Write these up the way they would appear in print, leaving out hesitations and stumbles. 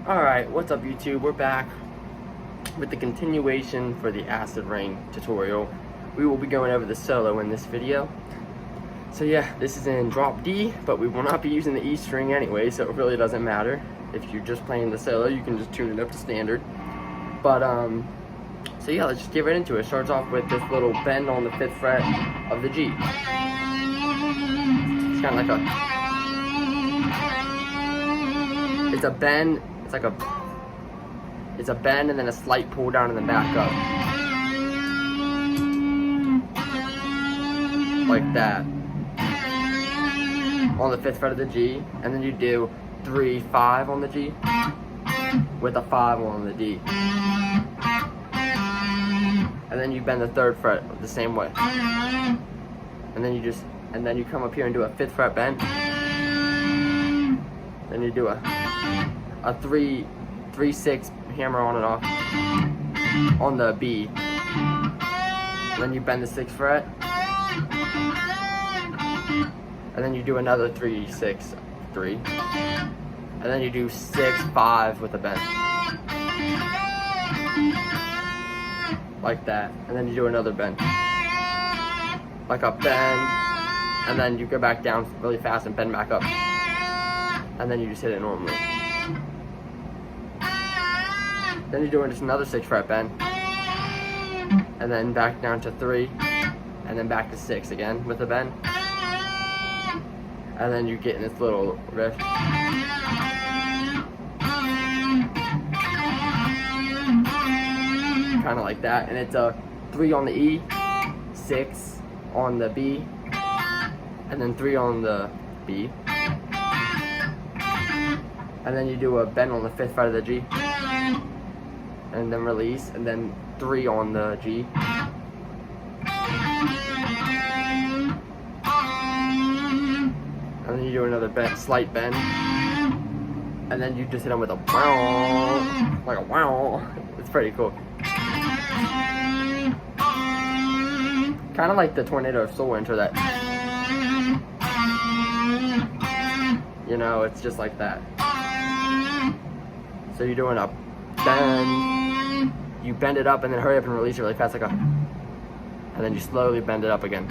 Alright, what's up YouTube? We're back with the continuation for the acid rain tutorial. We will be going over the solo in this video. So yeah, this is in drop D, but we will not be using the E string anyway, so it really doesn't matter. If you're just playing the solo, you can just tune it up to standard. But so yeah, let's just get right into it. It starts off with this little bend on the 5th fret of the G. It's kind of like it's a bend. It's a bend and then a slight pull down and then back up. Like that. On the 5th fret of the G. And then you do 3, 5 on the G. With a 5 on the D. And then you bend the 3rd fret the same way. And then you come up here and do a 5th fret bend. Then you do a 3, 6 hammer on and off on the B. And then you bend the 6th fret. And then you do another 3, 6, 3. And then you do 6, 5 with a bend. Like that. And then you do another bend. Like a bend. And then you go back down really fast and bend back up. And then you just hit it normally. Then you're doing just another 6 fret bend. And then back down to 3. And then back to 6 again with a bend. And then you get in this little riff. Kind of like that. And it's a 3 on the E, 6 on the B, and then 3 on the B. And then you do a bend on the 5th fret of the G. And then release, and then 3 on the G. And then you do another bend, slight bend. And then you just hit them with a wow, like a wow. It's pretty cool. Kind of like the Tornado of Soul intro that, you know, it's just like that. So you're doing a bend, you bend it up and then hurry up and release it really fast, like a, and then you slowly bend it up again.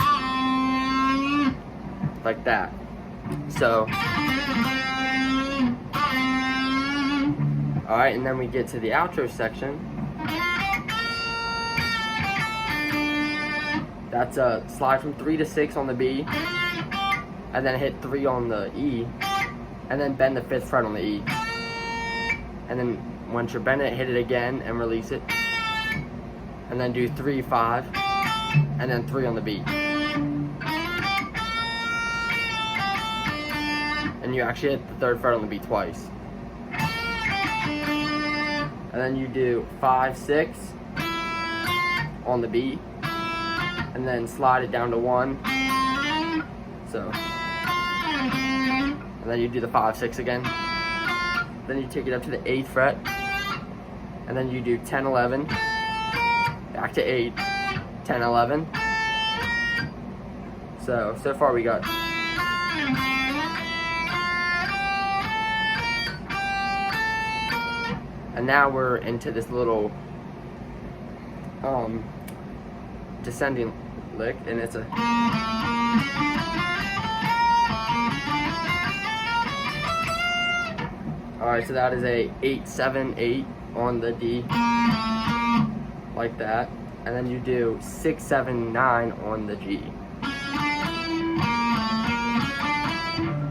Like that. So, alright, and then we get to the outro section. That's a slide from 3 to 6 on the B, and then hit 3 on the E, and then bend the 5th fret on the E. And then once you're bending it, hit it again and release it. And then do 3, 5, and then 3 on the B. And you actually hit the 3rd fret on the B twice. And then you do 5, 6 on the B. And then slide it down to 1. So. And then you do the 5, 6 again. Then you take it up to the 8th fret. And then you do 10, 11. Back to 8. 10, 11. So far we got. And now we're into this little descending lick, and it's a alright, so that is a 8, 7, 8 on the D, like that, and then you do 6, 7, 9 on the G,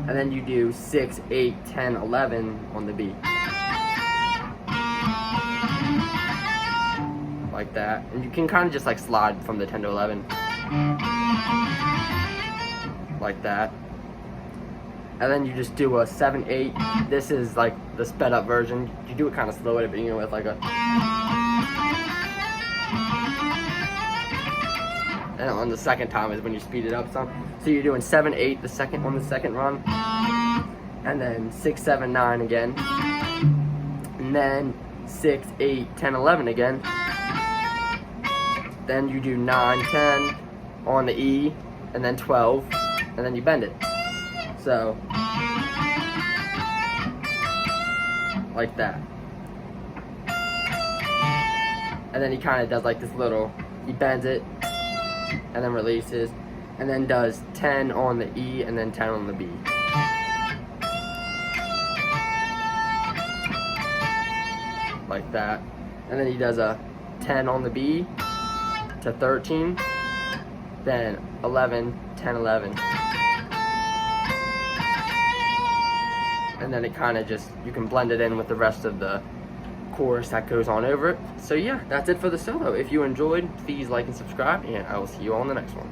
and then you do 6, 8, 10, 11 on the B. like that. And you can kind of just like slide from the 10 to 11 like that. And then you just do a 7/8. This is like the sped up version. You do it kind of slow at the beginning with like a, and on the second time is when you speed it up some. So you're doing 7/8 the second on the second run, and then 6, 7, 9 again, and then 6, 8, 10, 11 again. Then you do 9, 10 on the E, and then 12, and then you bend it. So, like that. And then he kind of does like this little, he bends it, and then releases, and then does 10 on the E, and then 10 on the B. Like that. And then he does a 10 on the B to 13, then 11, 10, 11. And then it kind of just, you can blend it in with the rest of the chorus that goes on over it. So yeah, that's it for the solo. If you enjoyed, please like and subscribe, and I will see you all in the next one.